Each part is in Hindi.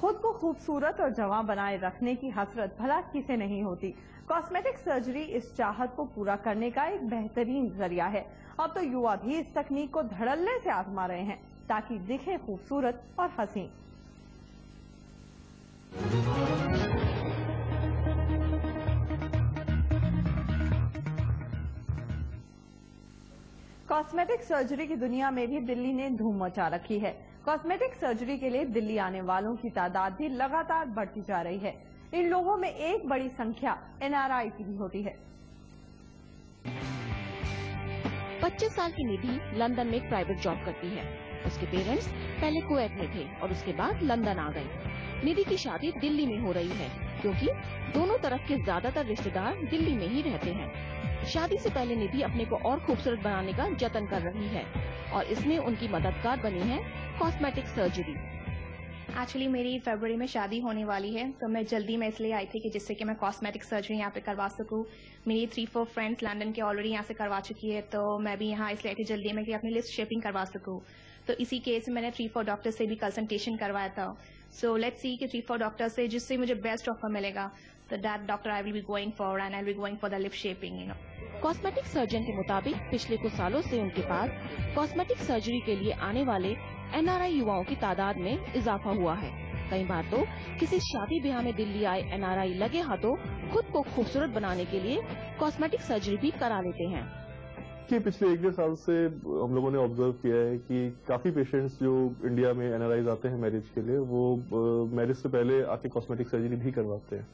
खुद को खूबसूरत और जवां बनाए रखने की हसरत भला किसे नहीं होती। कॉस्मेटिक सर्जरी इस चाहत को पूरा करने का एक बेहतरीन जरिया है। अब तो युवा भी इस तकनीक को धड़ल्ले से आजमा रहे हैं ताकि दिखे खूबसूरत और हसीन। कॉस्मेटिक सर्जरी की दुनिया में भी दिल्ली ने धूम मचा रखी है। कॉस्मेटिक सर्जरी के लिए दिल्ली आने वालों की तादाद भी लगातार बढ़ती जा रही है। इन लोगों में एक बड़ी संख्या एनआरआई की भी होती है। 25 साल की निधि लंदन में एक प्राइवेट जॉब करती है। उसके पेरेंट्स पहले कुवैत में थे और उसके बाद लंदन आ गए। निधि की शादी दिल्ली में हो रही है क्योंकि दोनों तरफ के ज्यादातर रिश्तेदार दिल्ली में ही रहते हैं। शादी से पहले निधि अपने को और खूबसूरत बनाने का जतन कर रही है और इसमें उनकी मददगार बनी है कॉस्मेटिक सर्जरी। एक्चुअली मेरी फरवरी में शादी होने वाली है, तो मैं जल्दी में इसलिए आई थी कि जिससे कि मैं कॉस्मेटिक सर्जरी यहाँ पे करवा सकूँ। मेरी 3-4 फ्रेंड्स लंदन के ऑलरेडी यहाँ से करवा चुकी है, तो मैं भी यहाँ इसलिए आई थी जल्दी में कि अपनी लिस्ट शेपिंग करवा सकूँ। तो इसी केस में मैंने 3-4 डॉक्टर से भी कंसल्टेशन करवाया था। सो लेट्स सी कि 3-4 डॉक्टर से जिससे मुझे बेस्ट ऑफर मिलेगा, तो that doctor I will be going for and I will be going for the lip shaping. Cosmetic surgeon के मुताबिक पिछले कुछ सालों से उनके पास कॉस्मेटिक सर्जरी के लिए आने वाले एनआरआई युवाओं की तादाद में इजाफा हुआ है। कई बार तो किसी शादी ब्याह में दिल्ली आए एनआरआई लगे हाथों खुद को खूबसूरत बनाने के लिए कॉस्मेटिक सर्जरी भी करा लेते हैं। कि पिछले 1-1.5 साल से हम लोगों ने ऑब्जर्व किया है कि काफी पेशेंट्स जो इंडिया में एनआरआई आते हैं मैरिज के लिए, वो मैरिज से पहले आके कॉस्मेटिक सर्जरी भी करवाते हैं।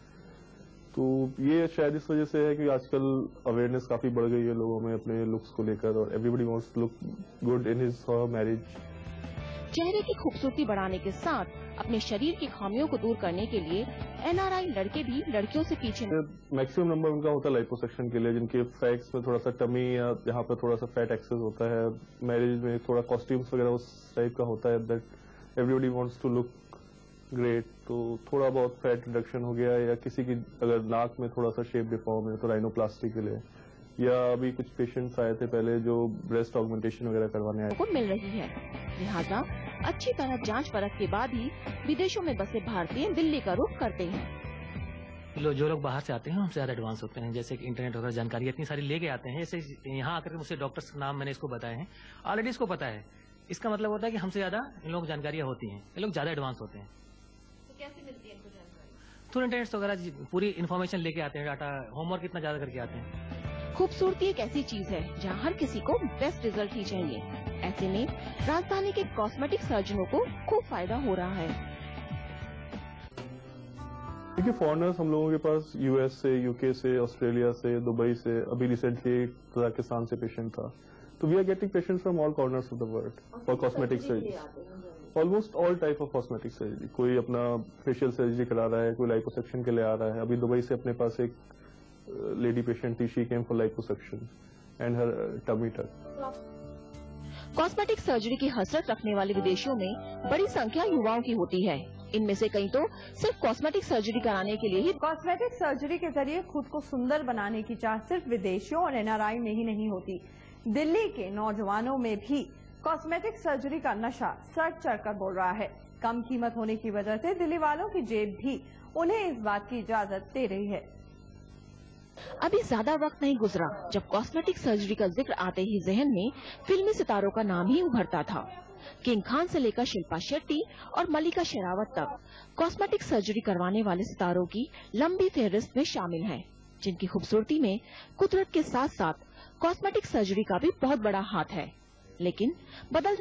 तो ये शायद इस वजह से है कि आजकल अवेयरनेस काफी बढ़ गई है लोगों में अपने लुक्स को लेकर, और everybody wants to look good in his marriage. चेहरे की खूबसूरती बढ़ाने के साथ अपने शरीर की खामियों को दूर करने के लिए एनआरआई लड़के भी लड़कियों से पीछे मैक्सिमम नंबर उनका होता है लाइपोसक्शन के लिए, जिनके फैक्स में थोड़ा सा टमी या यहाँ पे थोड़ा सा फैट एक्सेस होता है। मैरिज में थोड़ा कॉस्ट्यूम्स वगैरह उस टाइप का होता है that everybody wants to look great. तो थोड़ा बहुत फैट रिडक्शन हो गया, या किसी की अगर नाक में थोड़ा सा शेप डिफॉर्म है तो राइनोप्लास्टी के लिए, या अभी कुछ पेशेंट्स आए थे पहले जो ब्रेस्ट ऑगमेंटेशन वगैरह करवाने आए को मिल रही है। लिहाजा अच्छी तरह जांच परख के बाद ही विदेशों में बसे भारतीय दिल्ली का रुख करते हैं। जो लोग बाहर से आते हैं हमसे ज्यादा एडवांस होते हैं, जैसे कि इंटरनेट वगैरह जानकारी इतनी सारी लेके आते हैं। जैसे यहाँ आकर मुझसे डॉक्टर्स नाम मैंने इसको बताए हैं, ऑलरेडी इसको पता है। इसका मतलब होता है कि हमसे ज्यादा इन लोग जानकारियां होती हैं, ये लोग ज्यादा एडवांस होते हैं। तो कैसे मिलती है इनको जानकारी? थ्रू इंटरनेट वगैरह पूरी इन्फॉर्मेशन लेके आते हैं, डाटा होमवर्क इतना ज्यादा करके आते हैं। खूबसूरती एक ऐसी चीज है जहाँ हर किसी को बेस्ट रिजल्ट ही चाहिए। ऐसे में राजधानी के कॉस्मेटिक सर्जनों को खूब फायदा हो रहा है। देखिए, फॉरेनर्स हम लोगों के पास यूएस से, यूके से, ऑस्ट्रेलिया से, दुबई से, अभी रिसेंटली कजाकिस्तान से पेशेंट था। तो we are getting patients from all corners of the world for cosmetic surgery, almost all type of cosmetic surgery. कोई अपना फेशियल सर्जरी करा रहा है, कोई लाइपोसक्शन के लिए आ रहा है। अभी दुबई से अपने पास एक लेडी पेशेंट थी, she came for liposuction and her tummy tuck. Cosmetic surgery की हसरत रखने वाले विदेशियों में बड़ी संख्या युवाओं की होती है। इनमें से कई तो सिर्फ कॉस्मेटिक सर्जरी कराने के लिए ही। कॉस्मेटिक सर्जरी के जरिए खुद को सुंदर बनाने की चाह सिर्फ विदेशियों और एनआरआई में ही नहीं होती, दिल्ली के नौजवानों में भी कॉस्मेटिक सर्जरी का नशा सर चढ़कर बोल रहा है। कम कीमत होने की वजह से दिल्ली वालों की जेब भी उन्हें इस बात की इजाजत दे रही है। अभी ज्यादा वक्त नहीं गुजरा जब कॉस्मेटिक सर्जरी का जिक्र आते ही जहन में फिल्मी सितारों का नाम ही उभरता था। किंग खान से लेकर शिल्पा शेट्टी और मल्लिका शेरावत तक कॉस्मेटिक सर्जरी करवाने वाले सितारों की लंबी फेहरिस्त में शामिल हैं, जिनकी खूबसूरती में कुदरत के साथ साथ कॉस्मेटिक सर्जरी का भी बहुत बड़ा हाथ है। लेकिन बदलते